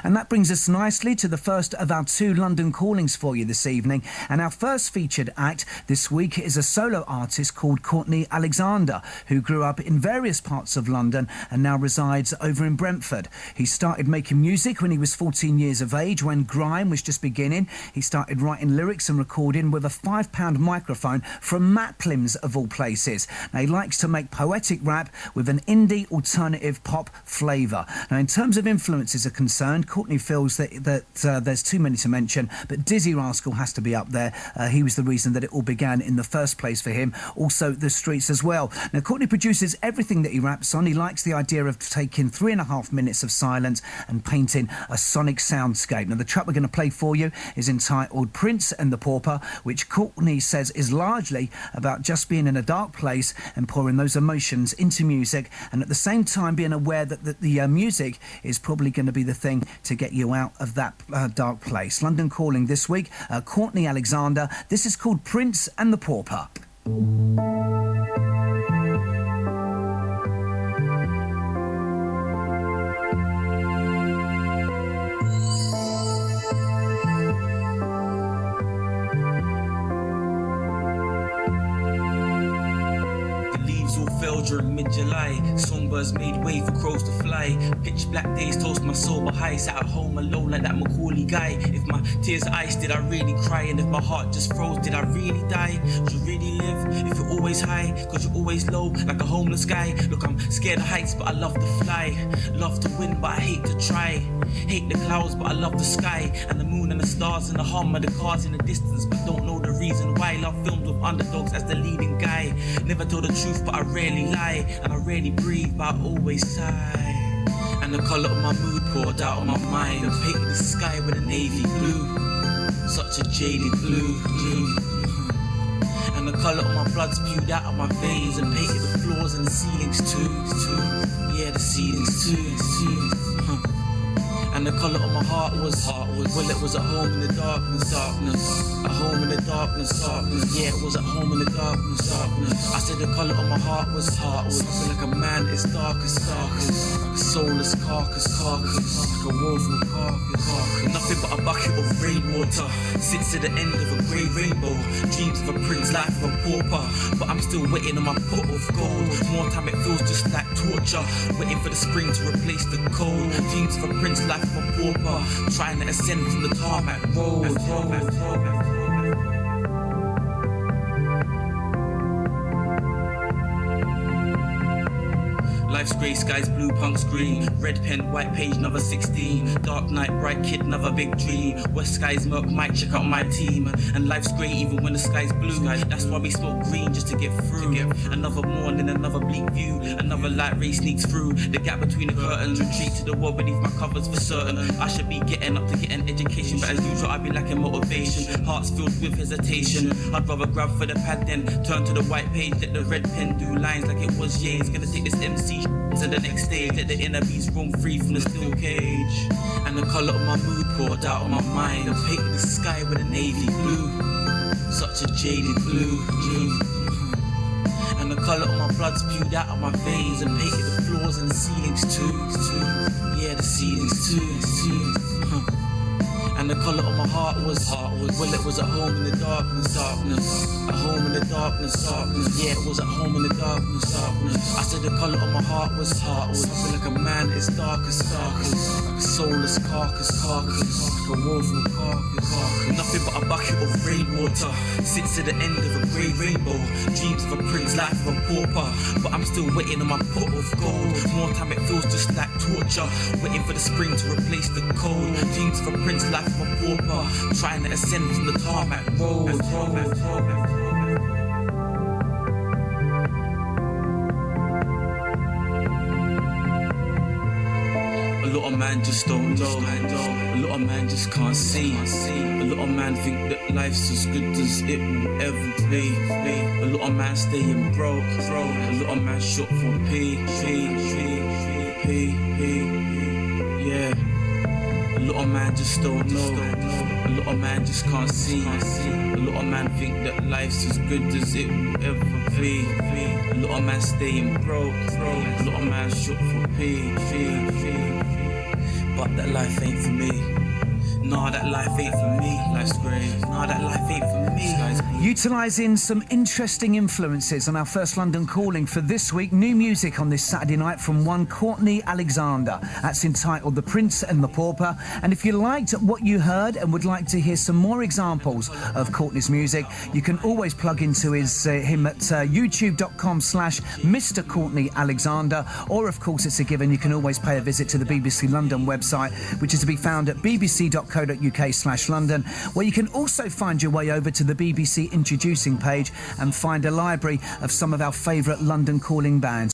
And that brings us nicely to the first of our 2 London callings for you this evening. And our first featured act this week is a solo artist called Courtney Alexander, who grew up in various parts of London and now resides over in Brentford. He started making music when he was 14 years of age, when grime was just beginning. He started writing lyrics and recording with a £5 microphone from Maplim's, of all places. Now, he likes to make poetic rap with an indie alternative pop flavour. Now, in terms of influences are concerned, Courtney feels that there's too many to mention, but Dizzy Rascal has to be up there. He was the reason that it all began in the first place for him. Also, the streets as well. Now, Courtney produces everything that he raps on. He likes the idea of taking 3.5 minutes of silence and painting a sonic soundscape. Now, the track we're going to play for you is entitled Prince and the Pauper, which Courtney says is largely about just being in a dark place and pouring those emotions into music, and at the same time being aware that the music is probably going to be the thing to get you out of that dark place. London Calling this week, Courtney Alexander. This is called Prince and the Pauper. During mid-July, songbirds made way for crows to fly. Pitch black days toast my soul but high. Sat at home alone like that Macaulay guy. If my tears are ice, did I really cry? And if my heart just froze, did I really die? Would you really live if you're always high? Cause you're always low like a homeless guy. Look, I'm scared of heights but I love to fly. Love to win but I hate to try. Hate the clouds but I love the sky. And the moon and the stars and the hum of the cars in the distance, but don't know the reason why. Love films with underdogs as the leading guy. Never tell the truth but I rarely lie. And I rarely breathe but I always sigh. And the colour of my mood poured out of my mind. I painted the sky with a navy blue, such a jaded blue. And the colour of my blood spewed out of my veins and painted the floors and the ceilings too. Yeah, the ceilings too. And the colour of my heart was, well, it was at home in the darkness. At home in the darkness. Yeah, it was at home in the darkness. I said the colour of my heart was, I feel like a man is darkest. Like a soulless carcass. Like a woeful carcass. Nothing but a bucket of rainwater sits at the end of a grey rainbow. Dreams of a prince, life of a pauper, but I'm still waiting on my pot of gold. More time it feels just like torture, waiting for the spring to replace the cold. Dreams of a prince, life of a pauper, trying to ascend from the tarmac road. Life's grey, skies blue, punk's green. Red pen, white page, another 16. Dark night, bright kid, another big dream. West skies murk, might check out my team. And life's grey even when the sky's blue. That's why we smoke green just to get through. Another morning, another bleak view. Another light ray sneaks through. The gap between the curtains, retreat to the wall beneath my covers for certain. I should be getting up to get an education, but as usual I've been lacking motivation. Hearts filled with hesitation. I'd rather grab for the pad then turn to the white page. Let the red pen do lines like it was Ye's. Gonna take this MC to the next stage, let the inner beast roam free from the steel cage. And the colour of my mood poured out of my mind. I painted the sky with a navy blue, such a jaded blue. And the colour of my blood spewed out of my veins and painted the floors and the ceilings too. Yeah, the ceilings too. And the colour of my heart was, well, it was at home in the darkness. At home in the darkness. Yeah, it was at home in the darkness. I said the colour of my heart was, I feel like a man is darkest. Like a soulless carcass. Like a woeful carcass. Nothing but a bucket of rainwater sits at the end of a grey rainbow. Dreams of a prince, life of a pauper, but I'm still waiting on my pot of gold. More time it feels just like torture, waiting for the spring to replace the cold. Dreams of a prince, life of a pauper, trying to ascend from the tarmac road. A lot of man just don't know. A lot of man just can't see. A lot of man think that life's as good as it will ever be. A lot of man staying broke. A lot of man shot for P. Yeah. A lot of man just don't know. A lot of man just can't see. A lot of man think that life's as good as it will ever be. A lot of man staying broke. A lot of man shot for P. But that life ain't for me. Nah, that life ain't for me. Life's great. Nah, that life ain't for me. Utilising some interesting influences on our first London Calling for this week. New music on this Saturday night from one Courtney Alexander. That's entitled The Prince and the Pauper. And if you liked what you heard and would like to hear some more examples of Courtney's music, you can always plug into him at youtube.com/Mr. Courtney Alexander. Or, of course, it's a given, you can always pay a visit to the BBC London website, which is to be found at bbc.co.uk/London, where you can also find your way over to the BBC Introducing page and find a library of some of our favourite London Calling bands.